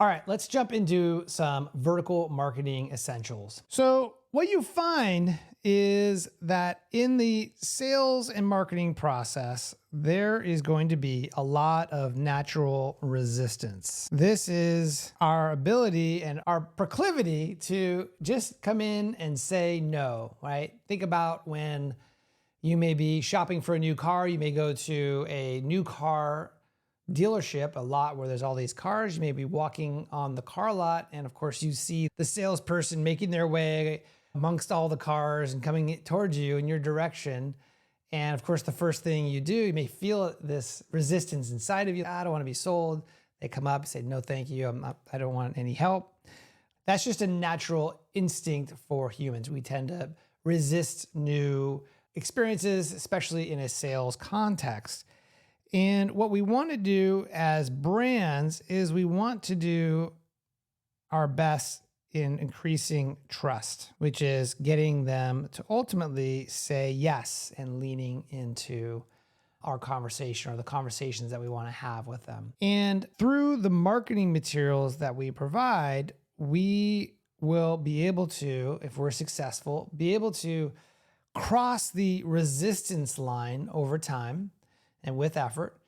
All right, let's jump into some vertical marketing essentials. So what you find is that in the sales and marketing process, there is going to be a lot of natural resistance. This is our ability and our proclivity to just come in and say no, right? Think about when you may be shopping for a new car. You may go to a new car dealership, a lot where there's all these cars. You may be walking on the car lot, and of course you see the salesperson making their way amongst all the cars and coming towards you in your direction. And of course, the first thing you do, you may feel this resistance inside of you. I don't want to be sold. They come up and say, no, thank you. I don't want any help. That's just a natural instinct for humans. We tend to resist new experiences, especially in a sales context. And what we want to do as brands is we want to do our best in increasing trust, which is getting them to ultimately say yes and leaning into our conversation or the conversations that we want to have with them. And through the marketing materials that we provide, we will be able to, if we're successful, be able to cross the resistance line over time and with effort,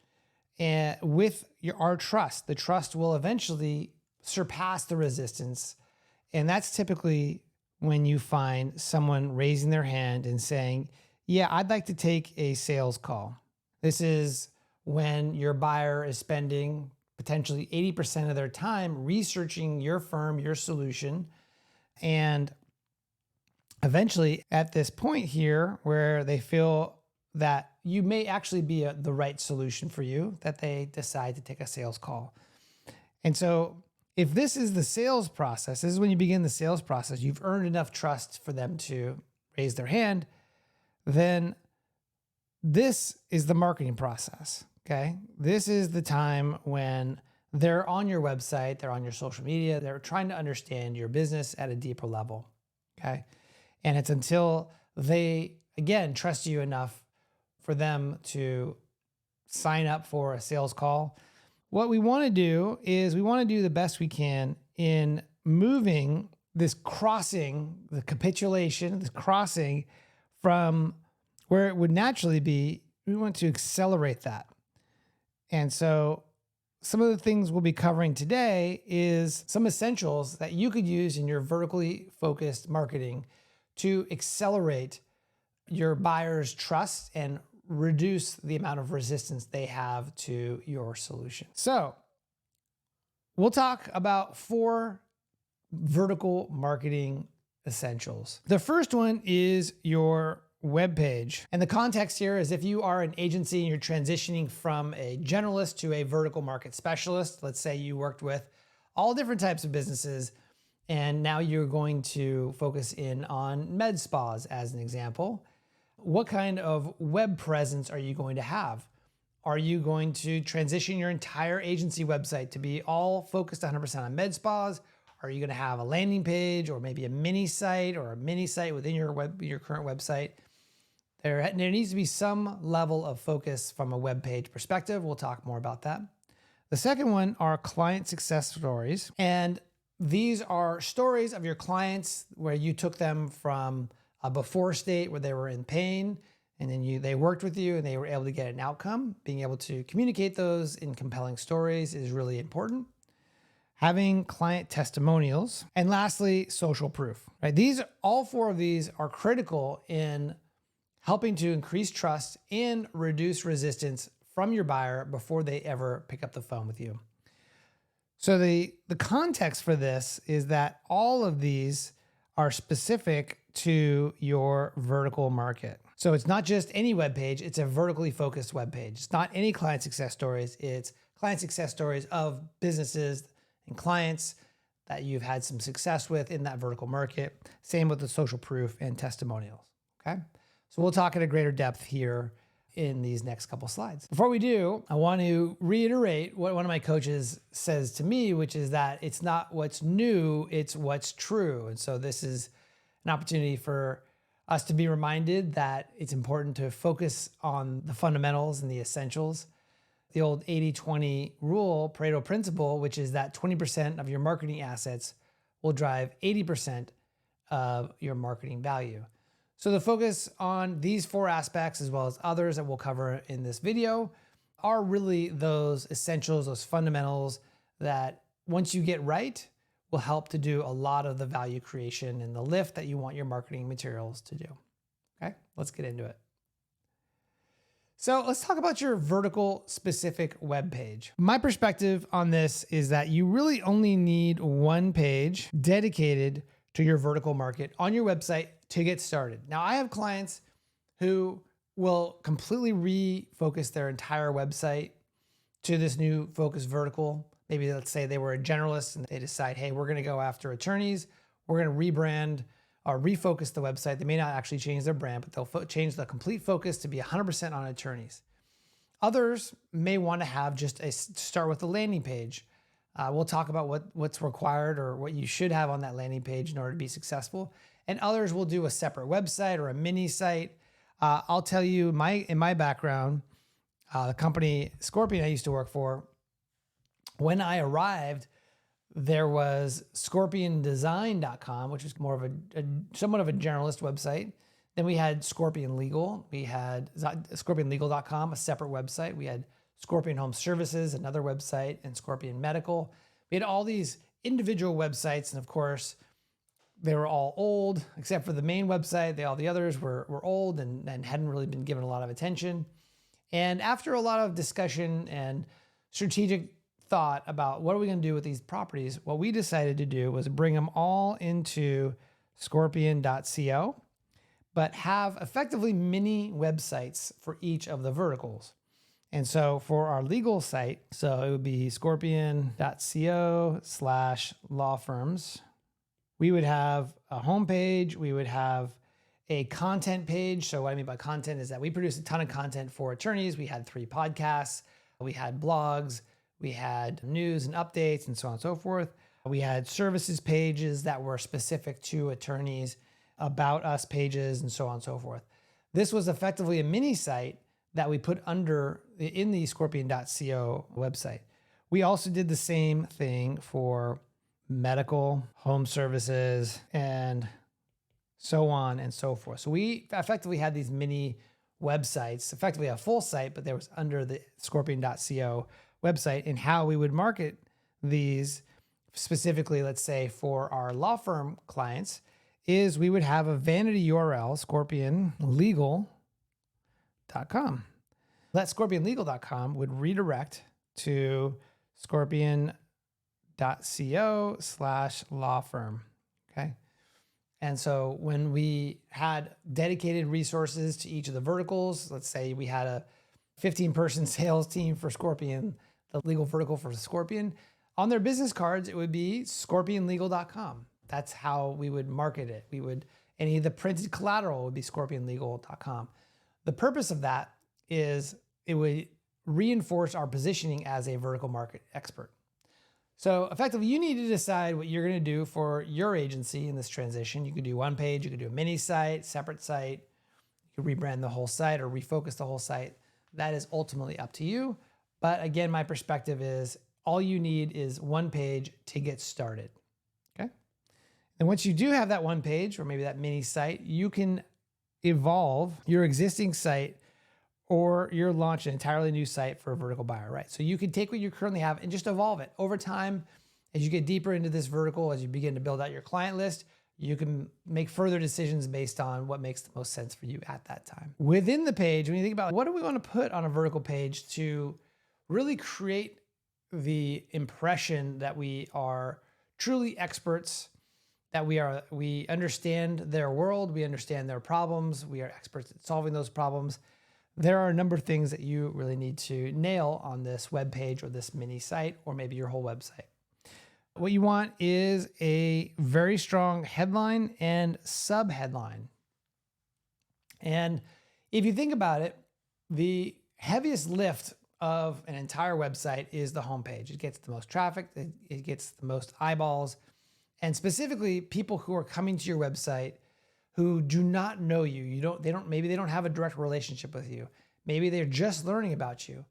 and with our trust. The trust will eventually surpass the resistance. And that's typically when you find someone raising their hand and saying, yeah, I'd like to take a sales call. This is when your buyer is spending potentially 80% of their time researching your firm, your solution. And eventually at this point here where they feel that you may actually be the right solution for you, that they decide to take a sales call. And so if this is the sales process, this is when you begin the sales process, you've earned enough trust for them to raise their hand, then this is the marketing process, okay? This is the time when they're on your website, they're on your social media, they're trying to understand your business at a deeper level, okay? And it's until they, again, trust you enough for them to sign up for a sales call. What we want to do is we want to do the best we can in moving this crossing, the capitulation, this crossing from where it would naturally be. We want to accelerate that. And so some of the things we'll be covering today is some essentials that you could use in your vertically focused marketing to accelerate your buyer's trust and reduce the amount of resistance they have to your solution. So we'll talk about 4 vertical marketing essentials. The first one is your web page. And the context here is if you are an agency and you're transitioning from a generalist to a vertical market specialist, let's say you worked with all different types of businesses, and now you're going to focus in on med spas as an example. What kind of web presence are you going to have? Are you going to transition your entire agency website to be all focused 100% on med spas? Are you going to have a landing page or maybe a mini site or a mini site within your current website? There needs to be some level of focus from a web page perspective. We'll talk more about that. The second one are client success stories. And these are stories of your clients where you took them from a before state where they were in pain, and then they worked with you and they were able to get an outcome. Being able to communicate those in compelling stories is really important. Having client testimonials. And lastly, social proof, right? All 4 of these are critical in helping to increase trust and reduce resistance from your buyer before they ever pick up the phone with you. So the context for this is that all of these are specific to your vertical market. So it's not just any web page, it's a vertically focused web page. It's not any client success stories, it's client success stories of businesses and clients that you've had some success with in that vertical market. Same with the social proof and testimonials, okay? So we'll talk at a greater depth here in these next couple slides. Before we do, I want to reiterate what one of my coaches says to me, which is that it's not what's new, it's what's true. And so this is an opportunity for us to be reminded that it's important to focus on the fundamentals and the essentials the old 80-20 rule, Pareto principle, which is that 20% of your marketing assets will drive 80% of your marketing value. So the focus on these 4 aspects, as well as others that we'll cover in this video, are really those essentials, those fundamentals that once you get right, will help to do a lot of the value creation and the lift that you want your marketing materials to do. Okay, let's get into it. So let's talk about your vertical specific web page. My perspective on this is that you really only need one page dedicated to your vertical market on your website to get started. Now, I have clients who will completely refocus their entire website to this new focus vertical. Maybe let's say they were a generalist and they decide, hey, we're gonna go after attorneys. We're gonna rebrand or refocus the website. They may not actually change their brand, but they'll change the complete focus to be 100% on attorneys. Others may wanna have just start with a landing page. We'll talk about what's required or what you should have on that landing page in order to be successful. And others will do a separate website or a mini site. I'll tell you, in my background, the company Scorpion I used to work for, when I arrived, there was scorpiondesign.com, which was more of a somewhat of a generalist website. Then we had Scorpion Legal. We had scorpionlegal.com, a separate website. We had Scorpion Home Services, another website, and Scorpion Medical. We had all these individual websites, and of course, they were all old, except for the main website. All the others were old and hadn't really been given a lot of attention. And after a lot of discussion and strategic thought about what are we going to do with these properties, what we decided to do was bring them all into scorpion.co, but have effectively mini websites for each of the verticals. And so for our legal site, so it would be scorpion.co/law firms. We would have a homepage, we would have a content page. So what I mean by content is that we produce a ton of content for attorneys. We had 3 podcasts, we had blogs, we had news and updates and so on and so forth. We had services pages that were specific to attorneys, about us pages, and so on and so forth. This was effectively a mini site that we put in the scorpion.co website. We also did the same thing for medical, home services, and so on and so forth. So we effectively had these mini websites, effectively a full site, but there was under the scorpion.co website, and how we would market these specifically, let's say for our law firm clients, is we would have a vanity URL, scorpionlegal.com. That scorpionlegal.com would redirect to scorpion.co/law firm. Okay. And so when we had dedicated resources to each of the verticals, let's say we had a 15-person sales team for Scorpion, the legal vertical for Scorpion, on their business cards, it would be scorpionlegal.com. That's how we would market it. Any of the printed collateral would be scorpionlegal.com. The purpose of that is it would reinforce our positioning as a vertical market expert. So effectively, you need to decide what you're going to do for your agency in this transition. You could do one page, you could do a mini site, separate site, you could rebrand the whole site or refocus the whole site. That is ultimately up to you. But again, my perspective is all you need is one page to get started. Okay. And once you do have that one page or maybe that mini site, you can evolve your existing site or you're launching an entirely new site for a vertical buyer, right? So you can take what you currently have and just evolve it over time. As you get deeper into this vertical, as you begin to build out your client list, you can make further decisions based on what makes the most sense for you at that time. Within the page, when you think about what do we want to put on a vertical page to really create the impression that we are truly experts, that we understand their world, we understand their problems, we are experts at solving those problems. There are a number of things that you really need to nail on this web page or this mini site or maybe your whole website. What you want is a very strong headline and sub-headline. And if you think about it, the heaviest lift of an entire website is the homepage. It gets the most traffic, it gets the most eyeballs, and specifically people who are coming to your website who do not know you. Maybe they don't have a direct relationship with you. Maybe they're just learning about you.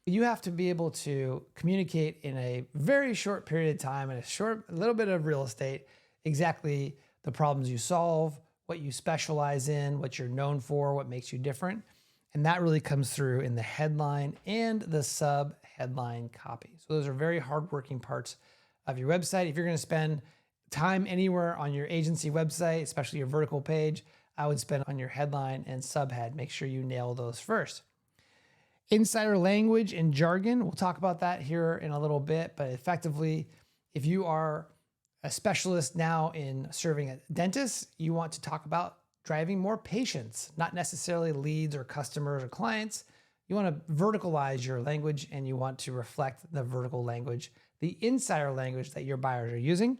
You have to be able to communicate in a very short period of time, in a little bit of real estate, exactly the problems you solve, what you specialize in, what you're known for, what makes you different. And that really comes through in the headline and the sub headline copy. So those are very hardworking parts of your website. If you're going to spend time anywhere on your agency website, especially your vertical page, I would spend on your headline and subhead. Make sure you nail those first. Insider language and jargon, we'll talk about that here in a little bit, but effectively, if you are a specialist now in serving a dentist, you want to talk about driving more patients, not necessarily leads or customers or clients. You want to verticalize your language and you want to reflect the vertical language, the insider language that your buyers are using.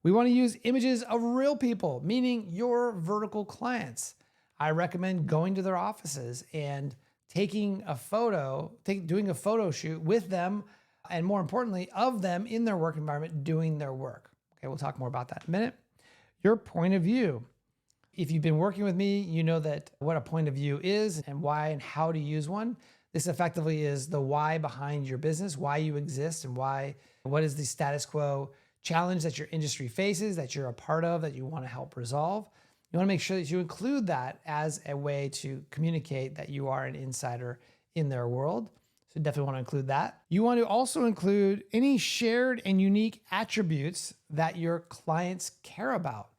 We want to use images of real people, meaning your vertical clients. I recommend going to their offices and taking a photo, doing a photo shoot with them, and more importantly, of them in their work environment doing their work. Okay, we'll talk more about that in a minute. Your point of view. If you've been working with me, you know that what a point of view is and why and how to use one. This effectively is the why behind your business, why you exist, and what is the status quo challenge that your industry faces, that you're a part of, that you want to help resolve. You want to make sure that you include that as a way to communicate that you are an insider in their world. So definitely want to include that. You want to also include any shared and unique attributes that your clients care about.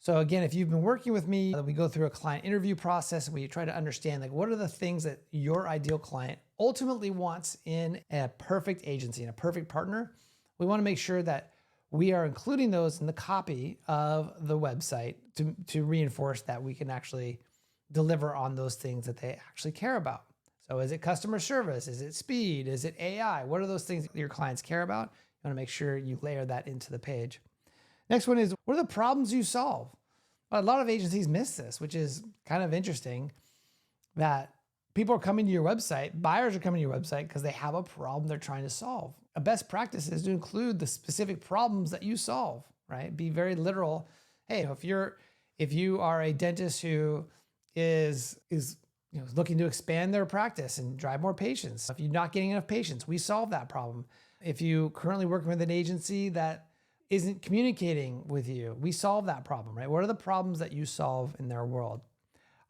So again, if you've been working with me, we go through a client interview process and we try to understand what are the things that your ideal client ultimately wants in a perfect agency, in a perfect partner. We want to make sure that we are including those in the copy of the website to reinforce that we can actually deliver on those things that they actually care about. So is it customer service? Is it speed? Is it AI? What are those things that your clients care about? You want to make sure you layer that into the page. Next one is, what are the problems you solve? Well, a lot of agencies miss this, which is kind of interesting, that people are coming to your website, buyers are coming to your website because they have a problem they're trying to solve. A best practice is to include the specific problems that you solve, right? Be very literal. Hey, if you are a dentist who is looking to expand their practice and drive more patients, if you're not getting enough patients, we solve that problem. If you currently working with an agency that isn't communicating with you, we solve that problem, right? What are the problems that you solve in their world?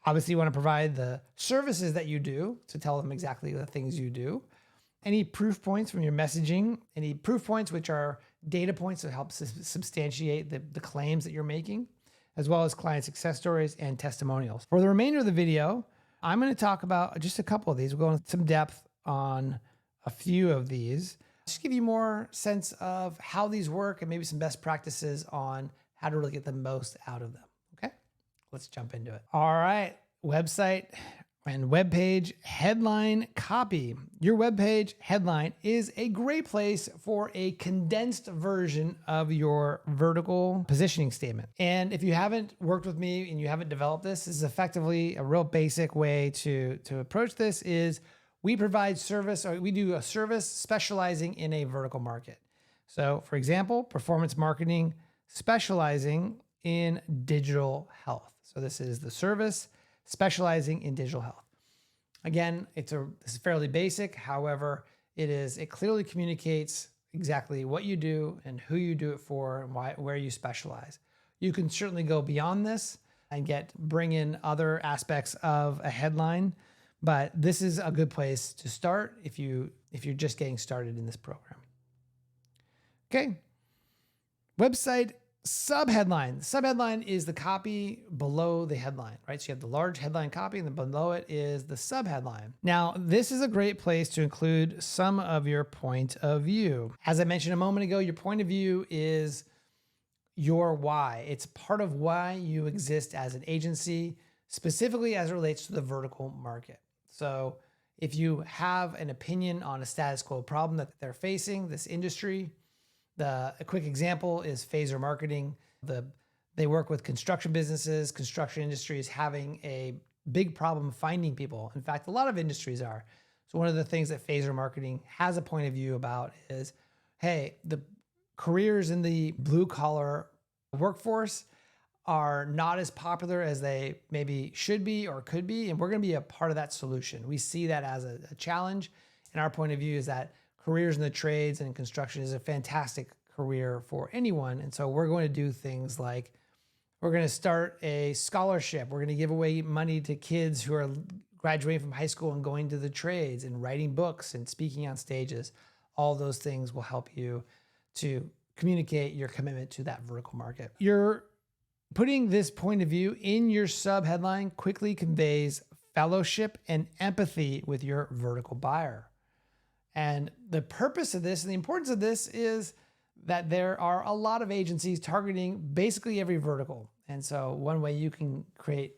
Obviously, you want to provide the services that you do to tell them exactly the things you do. Any proof points from your messaging, any proof points which are data points that help substantiate the claims that you're making, as well as client success stories and testimonials. For the remainder of the video, I'm going to talk about just a couple of these. We'll go into some depth on a few of these. Just give you more sense of how these work and maybe some best practices on how to really get the most out of them. Okay, let's jump into it. All right, website and web page headline copy. Your web page headline is a great place for a condensed version of your vertical positioning statement. And if you haven't worked with me and you haven't developed this is effectively a real basic way to approach this is we provide service, or we do a service specializing in a vertical market. So for example, performance marketing specializing in digital health. So this is the service specializing in digital health. Again, this is fairly basic. However, it clearly communicates exactly what you do and who you do it for and where you specialize. You can certainly go beyond this and bring in other aspects of a headline, but this is a good place to start if you're just getting started in this program. Okay, website subheadline. Subheadline is the copy below the headline, right? So you have the large headline copy and then below it is the subheadline. Now, this is a great place to include some of your point of view. As I mentioned a moment ago, your point of view is your why. It's part of why you exist as an agency, specifically as it relates to the vertical market. So if you have an opinion on a status quo problem that they're facing, this industry, a quick example is phaser marketing. They work with construction businesses. Construction industry is having a big problem finding people. In fact, a lot of industries are. So one of the things that phaser marketing has a point of view about is, hey, the careers in the blue collar workforce are not as popular as they maybe should be or could be, and we're going to be a part of that solution. We see that as a challenge, in our point of view is that careers in the trades and construction is a fantastic career for anyone. And so we're going to do things like we're going to start a scholarship. We're going to give away money to kids who are graduating from high school and going to the trades and writing books and speaking on stages. All those things will help you to communicate your commitment to that vertical market. You're putting this point of view in your sub headline quickly conveys fellowship and empathy with your vertical buyer. And the purpose of this and the importance of this is that there are a lot of agencies targeting basically every vertical. And so one way you can create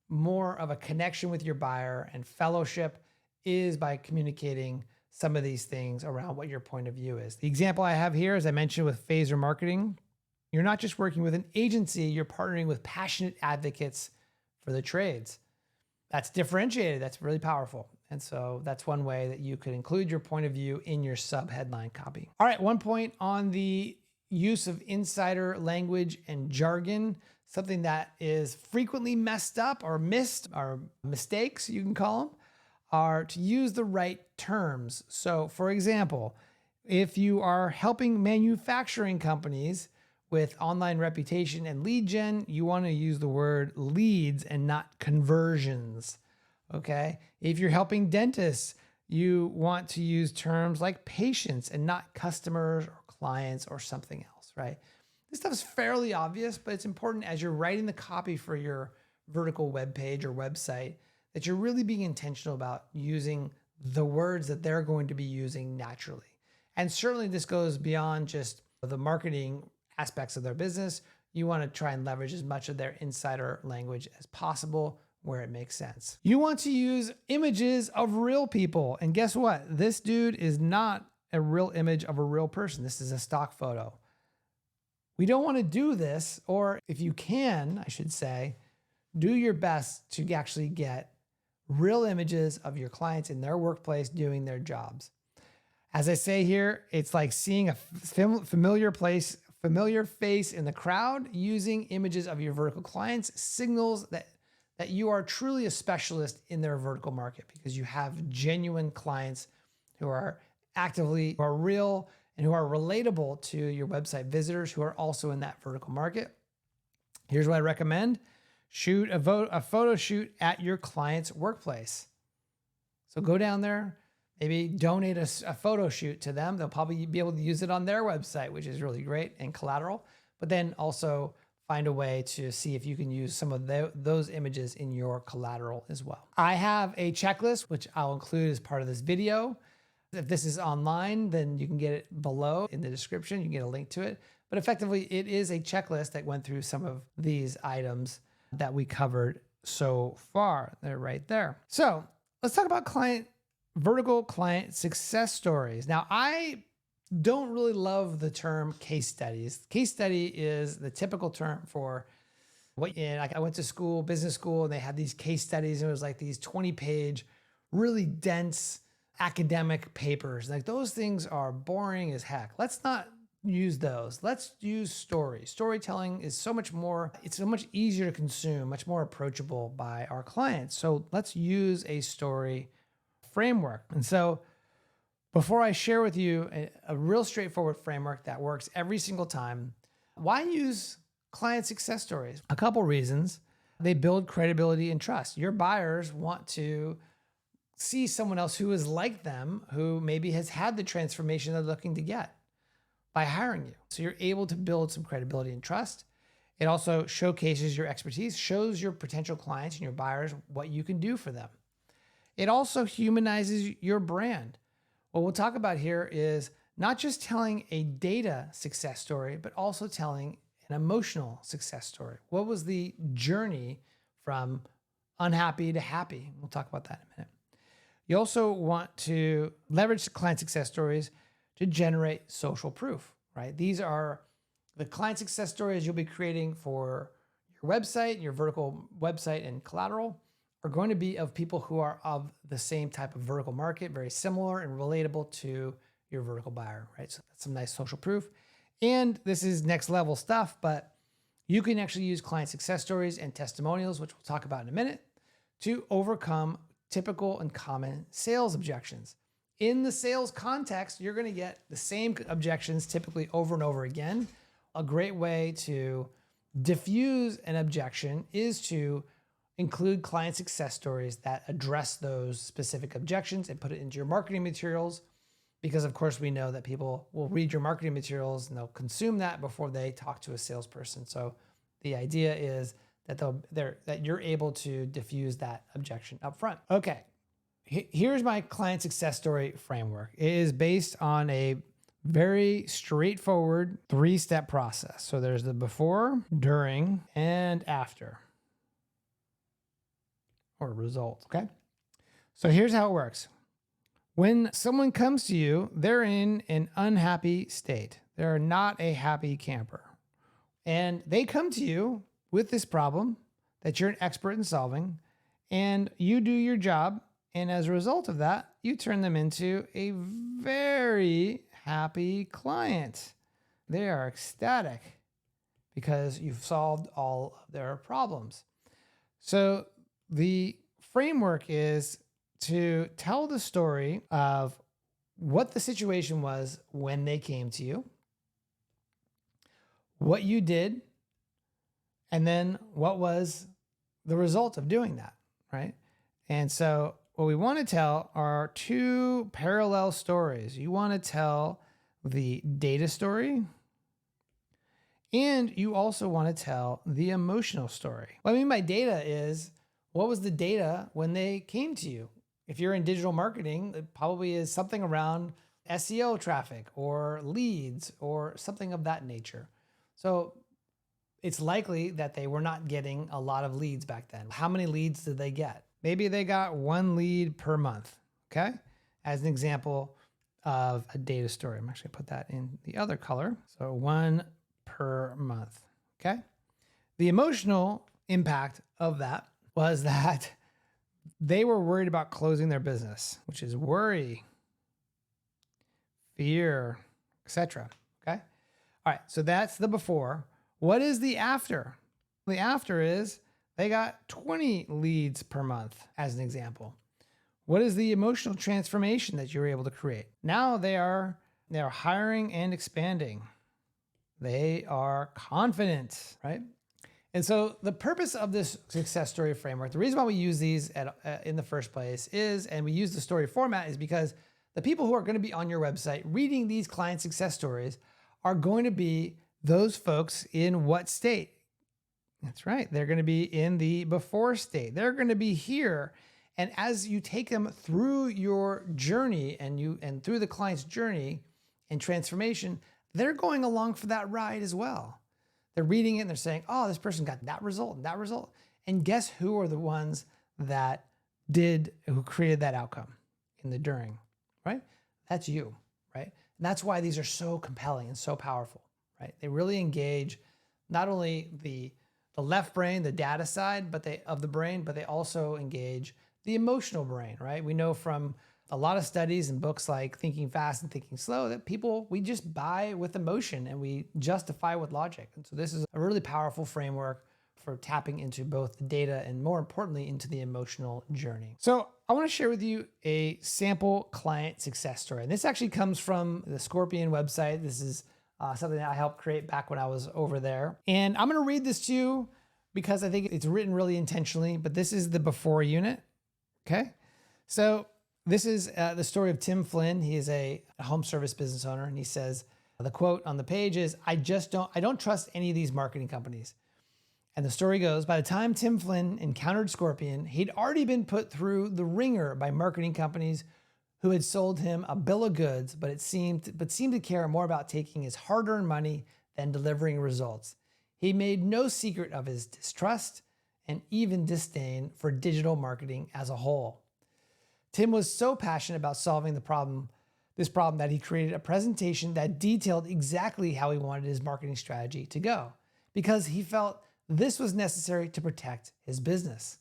more of a connection with your buyer and fellowship is by communicating some of these things around what your point of view is. The example I have here, as I mentioned with Phaser Marketing, you're not just working with an agency, you're partnering with passionate advocates for the trades. That's differentiated, that's really powerful. And so that's one way that you could include your point of view in your sub headline copy. All right, one point on the use of insider language and jargon, something that is frequently messed up or missed, or mistakes you can call them, are to use the right terms. So for example, if you are helping manufacturing companies with online reputation and lead gen, you want to use the word leads and not conversions. Okay. If you're helping dentists, you want to use terms like patients and not customers or clients or something else, right? This stuff is fairly obvious, but it's important as you're writing the copy for your vertical web page or website that you're really being intentional about using the words that they're going to be using naturally. And certainly this goes beyond just the marketing aspects of their business. You want to try and leverage as much of their insider language as possible where it makes sense. You want to use images of real people. And guess what? This dude is not a real image of a real person. This is a stock photo. We don't want to do this, or if you can, I should say, do your best to actually get real images of your clients in their workplace doing their jobs. As I say here, it's like seeing a familiar face in the crowd. Using images of your vertical clients signals that you are truly a specialist in their vertical market because you have genuine clients who are real and who are relatable to your website visitors who are also in that vertical market. Here's what I recommend. Shoot a photo shoot at your client's workplace. So go down there, maybe donate a photo shoot to them. They'll probably be able to use it on their website, which is really great and collateral, but then also find a way to see if you can use some of those images in your collateral as well. I have a checklist, which I'll include as part of this video. If this is online, then you can get it below in the description. You can get a link to it. But effectively, it is a checklist that went through some of these items that we covered so far. They're right there. So let's talk about vertical client success stories. Now, I don't really love the term case studies. Case study is the typical term for I went to school, business school, and they had these case studies. And it was like these 20-page, really dense academic papers. Like those things are boring as heck. Let's not use those. Let's use stories. Storytelling is so much more, it's so much easier to consume, much more approachable by our clients. So let's use a story framework. And so before I share with you a real straightforward framework that works every single time, why use client success stories? A couple reasons. They build credibility and trust. Your buyers want to see someone else who is like them, who maybe has had the transformation they're looking to get by hiring you. So you're able to build some credibility and trust. It also showcases your expertise, shows your potential clients and your buyers what you can do for them. It also humanizes your brand. What we'll talk about here is not just telling a data success story, but also telling an emotional success story. What was the journey from unhappy to happy? We'll talk about that in a minute. You also want to leverage client success stories to generate social proof, right? These are the client success stories you'll be creating for your website, your vertical website and collateral are going to be of people who are of the same type of vertical market, very similar and relatable to your vertical buyer, right? So that's some nice social proof. And this is next level stuff, but you can actually use client success stories and testimonials, which we'll talk about in a minute, to overcome typical and common sales objections. In the sales context, you're going to get the same objections typically over and over again. A great way to diffuse an objection is to include client success stories that address those specific objections and put it into your marketing materials. Because of course we know that people will read your marketing materials and they'll consume that before they talk to a salesperson. So the idea is that that you're able to diffuse that objection up front. Okay, here's my client success story framework. It is based on a very straightforward 3-step process. So there's the before, during, and after, or results, okay? So here's how it works. When someone comes to you, they're in an unhappy state. They're not a happy camper. And they come to you with this problem that you're an expert in solving, and you do your job. And as a result of that, you turn them into a very happy client. They are ecstatic because you've solved all of their problems. So the framework is to tell the story of what the situation was when they came to you, what you did, and then what was the result of doing that, right? And so what we want to tell are 2 parallel stories. You want to tell the data story, and you also want to tell the emotional story. What I mean by data is, what was the data when they came to you? If you're in digital marketing, it probably is something around SEO traffic or leads or something of that nature. So it's likely that they were not getting a lot of leads back then. How many leads did they get? Maybe they got 1 lead per month, okay? As an example of a data story. I'm actually gonna put that in the other color. So 1 per month, okay? The emotional impact of that was that they were worried about closing their business, which is worry, fear, etc. Okay? All right, so that's the before. What is the after? The after is they got 20 leads per month, as an example. What is the emotional transformation that you were able to create? Now they are hiring and expanding. They are confident, right? And so the purpose of this success story framework, the reason why we use these in the first place is, and we use the story format, is because the people who are going to be on your website reading these client success stories are going to be those folks in what state? That's right. They're going to be in the before state. They're going to be here. And as you take them through your journey and through the client's journey and transformation, they're going along for that ride as well. They're reading it and they're saying, oh, this person got that result and that result. And guess who are the ones who created that outcome in the during, right? That's you, right? And that's why these are so compelling and so powerful, right? They really engage not only the left brain, the data side, of the brain, but they also engage the emotional brain, right? We know from a lot of studies and books like Thinking Fast and Thinking Slow that we just buy with emotion and we justify with logic. And so this is a really powerful framework for tapping into both the data and, more importantly, into the emotional journey. So I want to share with you a sample client success story. And this actually comes from the Scorpion website. This is something that I helped create back when I was over there. And I'm going to read this to you because I think it's written really intentionally, but this is the before unit, okay? So this is the story of Tim Flynn. He is a home service business owner, and he says, the quote on the page is, I don't trust any of these marketing companies. And the story goes, by the time Tim Flynn encountered Scorpion, he'd already been put through the ringer by marketing companies who had sold him a bill of goods, but seemed to care more about taking his hard-earned money than delivering results. He made no secret of his distrust and even disdain for digital marketing as a whole. Tim was so passionate about solving this problem that he created a presentation that detailed exactly how he wanted his marketing strategy to go, because he felt this was necessary to protect his business.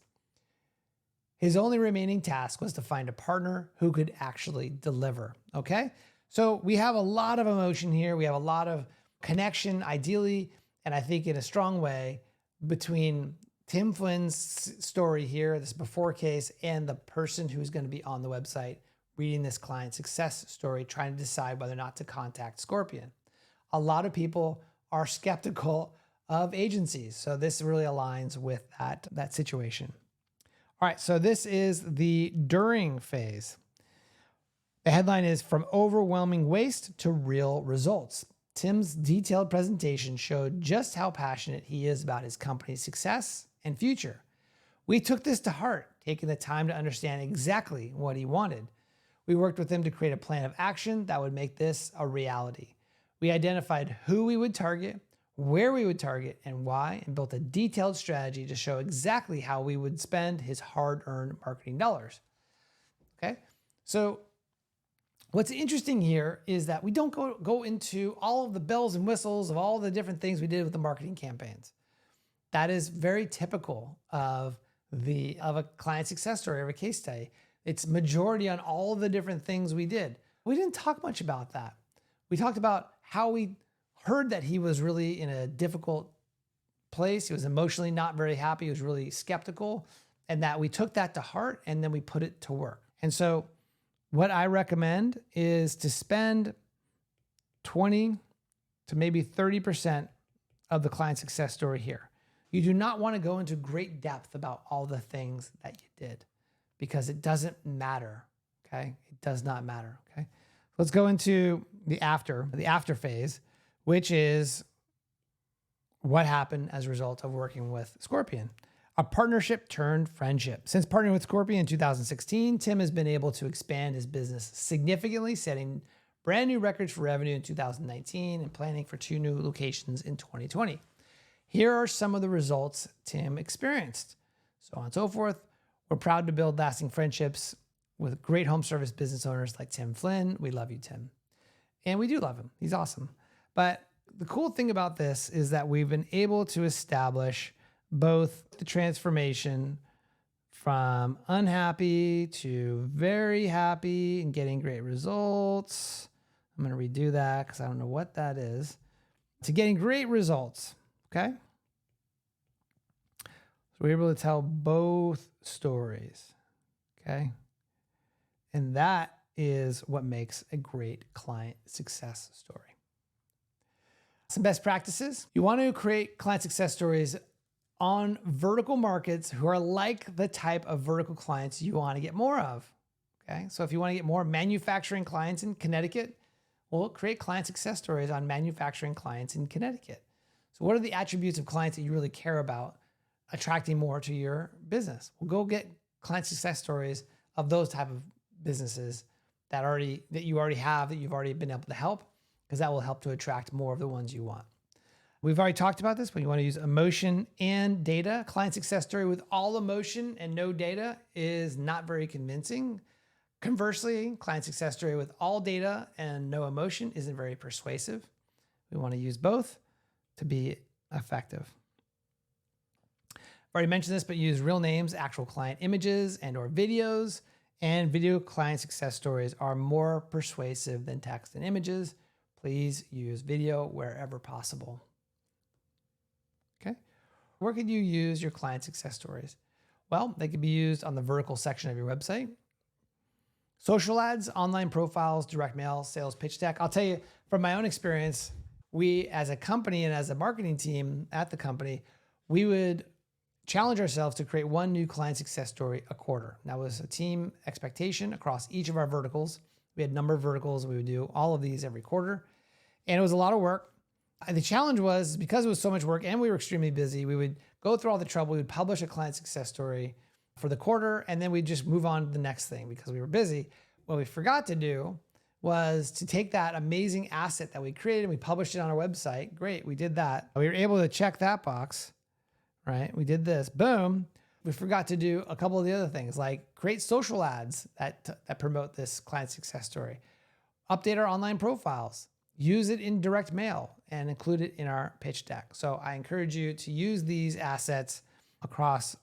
His only remaining task was to find a partner who could actually deliver, okay? So we have a lot of emotion here. We have a lot of connection, ideally, and I think in a strong way, between Tim Flynn's story here, this before case, and the person who's going to be on the website reading this client success story, trying to decide whether or not to contact Scorpion. A lot of people are skeptical of agencies. So this really aligns with that situation. All right, so this is the during phase. The headline is From Overwhelming Waste to Real Results. Tim's detailed presentation showed just how passionate he is about his company's success and future. We took this to heart, taking the time to understand exactly what he wanted. We worked with him to create a plan of action that would make this a reality. We identified who we would target, where we would target, and why, and built a detailed strategy to show exactly how we would spend his hard-earned marketing dollars. Okay, so what's interesting here is that we don't go into all of the bells and whistles of all the different things we did with the marketing campaigns. That is very typical of a client success story or a case study. It's majority on all the different things we did. We didn't talk much about that. We talked about how we heard that he was really in a difficult place. He was emotionally not very happy. He was really skeptical, and that we took that to heart and then we put it to work. And so what I recommend is to spend 20 to maybe 30% of the client success story here. You do not want to go into great depth about all the things that you did because it doesn't matter, okay? It does not matter, okay? Let's go into the after phase, which is what happened as a result of working with Scorpion. A partnership turned friendship. Since partnering with Scorpion in 2016, Tim has been able to expand his business significantly, setting brand new records for revenue in 2019 and planning for 2 new locations in 2020. Here are some of the results Tim experienced. So on and so forth. We're proud to build lasting friendships with great home service business owners like Tim Flynn. We love you, Tim. And we do love him. He's awesome. But the cool thing about this is that we've been able to establish both the transformation from unhappy to very happy and getting great results. I'm going to redo that because I don't know what that is. To getting great results. Okay. So we're able to tell both stories. Okay. And that is what makes a great client success story. Some best practices. You want to create client success stories on vertical markets who are like the type of vertical clients you want to get more of. Okay. So if you want to get more manufacturing clients in Connecticut, well, create client success stories on manufacturing clients in Connecticut. So what are the attributes of clients that you really care about attracting more to your business? Well, go get client success stories of those type of businesses that you already have, that you've already been able to help, because that will help to attract more of the ones you want. We've already talked about this, but you want to use emotion and data. Client success story with all emotion and no data is not very convincing. Conversely, client success story with all data and no emotion isn't very persuasive. We want to use both to be effective. I've already mentioned this, but use real names, actual client images and or videos, and video client success stories are more persuasive than text and images. Please use video wherever possible. Okay. Where could you use your client success stories? Well, they could be used on the vertical section of your website. Social ads, online profiles, direct mail, sales pitch deck. I'll tell you from my own experience, we as a company and as a marketing team at the company, we would challenge ourselves to create 1 new client success story a quarter. That was a team expectation across each of our verticals. We had a number of verticals. We would do all of these every quarter. And it was a lot of work. The challenge was because it was so much work and we were extremely busy, we would go through all the trouble. We would publish a client success story for the quarter, and then we'd just move on to the next thing because we were busy. What we forgot to do was to take that amazing asset that we created and we published it on our website. Great, we did that. We were able to check that box, right? We did this, boom. We forgot to do a couple of the other things like create social ads that promote this client success story, update our online profiles, use it in direct mail, and include it in our pitch deck. So I encourage you to use these assets across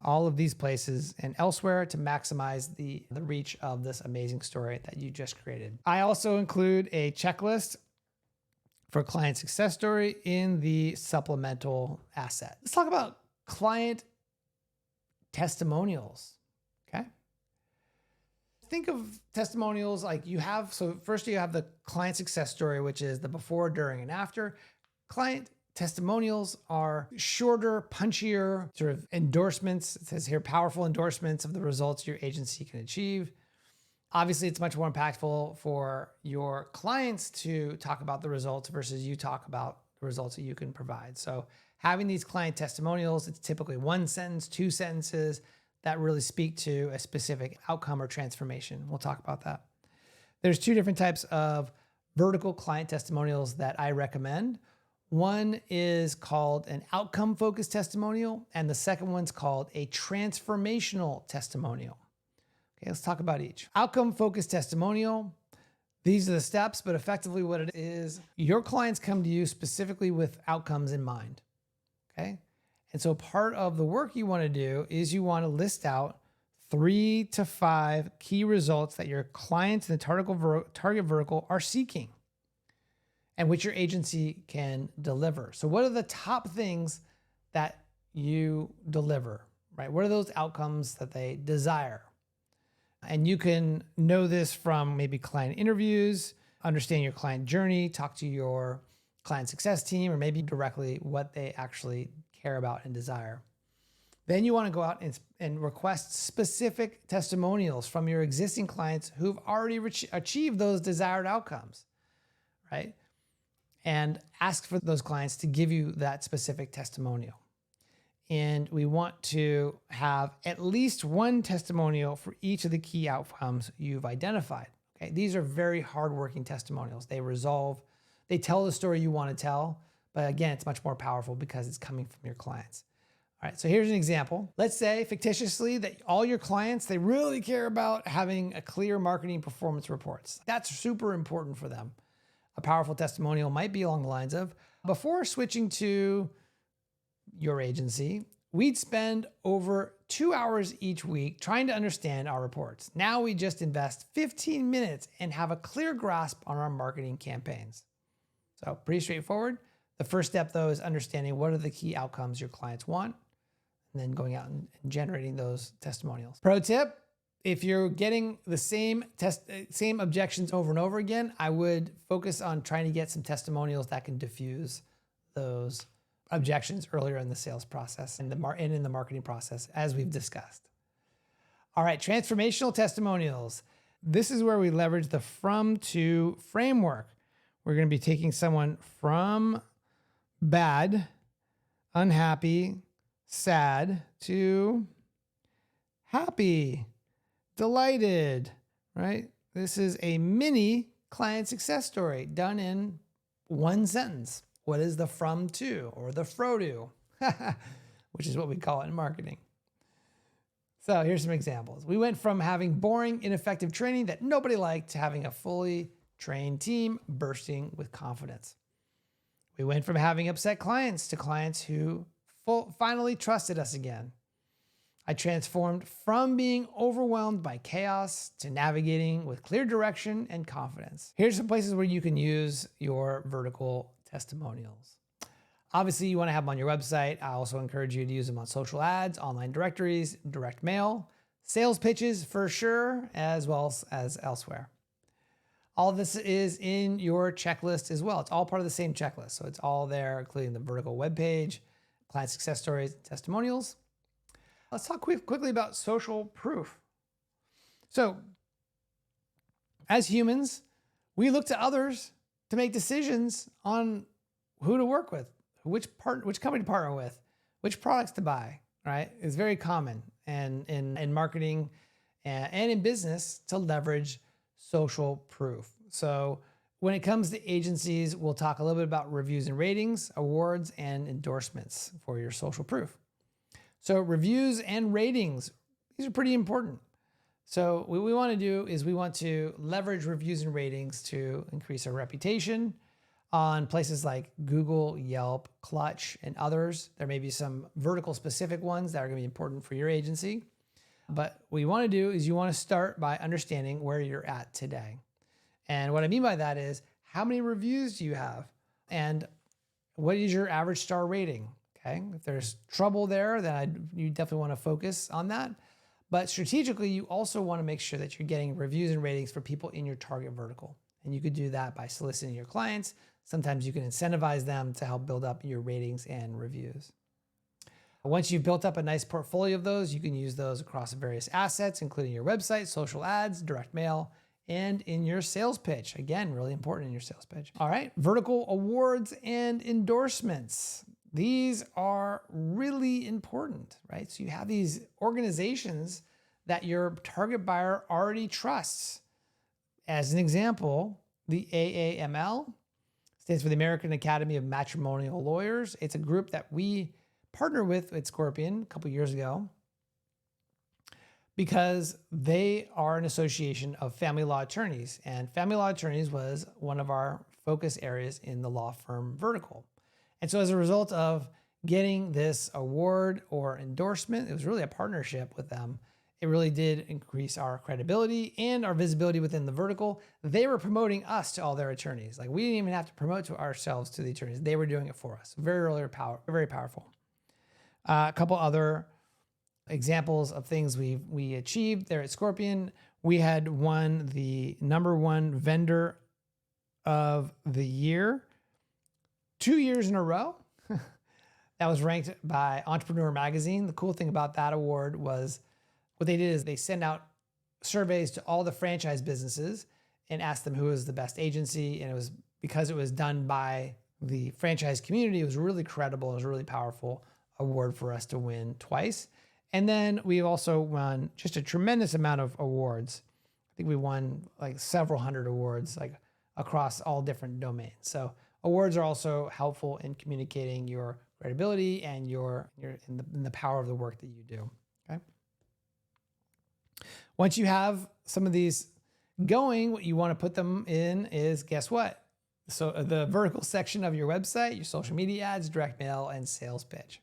all of these places and elsewhere to maximize the reach of this amazing story that you just created. I also include a checklist for client success story in the supplemental asset. Let's talk about client testimonials, okay? think of testimonials like so first you have the client success story, which is the before, during, and after. Client testimonials are shorter, punchier sort of endorsements. It says here, powerful endorsements of the results your agency can achieve. Obviously, it's much more impactful for your clients to talk about the results versus you talk about the results that you can provide. So having these client testimonials, it's typically one sentence, two sentences that really speak to a specific outcome or transformation. We'll talk about that. There's two different types of vertical client testimonials that I recommend. One is called an outcome-focused testimonial, and the second one's called a transformational testimonial. Okay, let's talk about each. Outcome-focused testimonial. These are the steps, but effectively what it is, your clients come to you specifically with outcomes in mind. Okay. And so part of the work you want to do is you want to list out 3 to 5 key results that your clients in the target vertical are seeking and which your agency can deliver. So what are the top things that you deliver, right? What are those outcomes that they desire? And you can know this from maybe client interviews, understand your client journey, talk to your client success team, or maybe directly what they actually care about and desire. Then you want to go out and request specific testimonials from your existing clients who've already achieved those desired outcomes, right? And ask for those clients to give you that specific testimonial. And we want to have at least one testimonial for each of the key outcomes you've identified. Okay, these are very hardworking testimonials. They tell the story you want to tell, but again, it's much more powerful because it's coming from your clients. All right, so here's an example. Let's say fictitiously that all your clients, they really care about having a clear marketing performance reports. That's super important for them. A powerful testimonial might be along the lines of, before switching to your agency, we'd spend over 2 hours each week trying to understand our reports. Now we just invest 15 minutes and have a clear grasp on our marketing campaigns. So pretty straightforward. The first step though is understanding what are the key outcomes your clients want, and then going out and generating those testimonials. Pro tip, if you're getting the same objections over and over again, I would focus on trying to get some testimonials that can diffuse those objections earlier in the sales process and in the marketing process, as we've discussed. All right, transformational testimonials. This is where we leverage the from to framework. We're going to be taking someone from bad, unhappy, sad to happy, delighted, right? This is a mini client success story done in one sentence. What is the from to or the fro to, which is what we call it in marketing. So here's some examples. We went from having boring, ineffective training that nobody liked to having a fully trained team bursting with confidence. We went from having upset clients to clients who finally trusted us again. I transformed from being overwhelmed by chaos to navigating with clear direction and confidence. Here's some places where you can use your vertical testimonials. Obviously, you want to have them on your website. I also encourage you to use them on social ads, online directories, direct mail, sales pitches for sure, as well as elsewhere. All of this is in your checklist as well. It's all part of the same checklist. So it's all there, including the vertical webpage, client success stories, testimonials. Let's talk quickly about social proof. So as humans, we look to others to make decisions on who to work with, which company to partner with, which products to buy, right? It's very common and in marketing and in business to leverage social proof. So when it comes to agencies, we'll talk a little bit about reviews and ratings, awards, and endorsements for your social proof. So reviews and ratings, these are pretty important. So what we want to do is we want to leverage reviews and ratings to increase our reputation on places like Google, Yelp, Clutch, and others. There may be some vertical specific ones that are going to be important for your agency. But what you want to do is you want to start by understanding where you're at today. And what I mean by that is how many reviews do you have? And what is your average star rating? Okay, if there's trouble there, then you definitely want to focus on that. But strategically, you also want to make sure that you're getting reviews and ratings for people in your target vertical. And you could do that by soliciting your clients. Sometimes you can incentivize them to help build up your ratings and reviews. Once you've built up a nice portfolio of those, you can use those across various assets, including your website, social ads, direct mail, and in your sales pitch. Again, really important in your sales pitch. All right, vertical awards and endorsements. These are really important, right? So you have these organizations that your target buyer already trusts. As an example, the AAML stands for the American Academy of Matrimonial Lawyers. It's a group that we partnered with at Scorpion a couple years ago because they are an association of family law attorneys, and family law attorneys was one of our focus areas in the law firm vertical. And so as a result of getting this award or endorsement, it was really a partnership with them. It really did increase our credibility and our visibility within the vertical. They were promoting us to all their attorneys. Like, we didn't even have to promote to ourselves to the attorneys. They were doing it for us. Very powerful. A couple other examples of things we achieved there at Scorpion. We had won the #1 vendor of the year 2 years in a row. That was ranked by Entrepreneur Magazine. The cool thing about that award was what they did is they send out surveys to all the franchise businesses and asked them who was the best agency. And it was because it was done by the franchise community. It was really credible. It was a really powerful award for us to win twice. And then we also won just a tremendous amount of awards. I think we won like several hundred awards, like across all different domains. So awards are also helpful in communicating your credibility and in the power of the work that you do. Okay. Once you have some of these going, what you want to put them in is, guess what? So the vertical section of your website, your social media ads, direct mail, and sales pitch.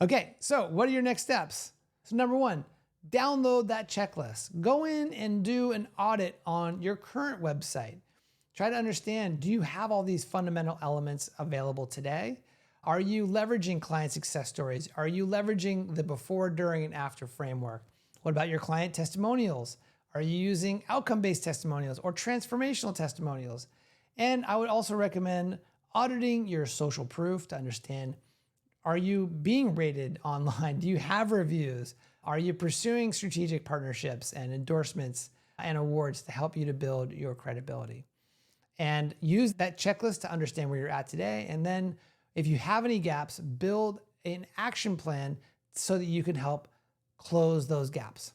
Okay, so what are your next steps? So #1, download that checklist. Go in and do an audit on your current website. Try to understand, do you have all these fundamental elements available today? Are you leveraging client success stories? Are you leveraging the before, during, and after framework? What about your client testimonials? Are you using outcome-based testimonials or transformational testimonials? And I would also recommend auditing your social proof to understand, are you being rated online? Do you have reviews? Are you pursuing strategic partnerships and endorsements and awards to help you to build your credibility? And use that checklist to understand where you're at today. And then if you have any gaps, build an action plan so that you can help close those gaps.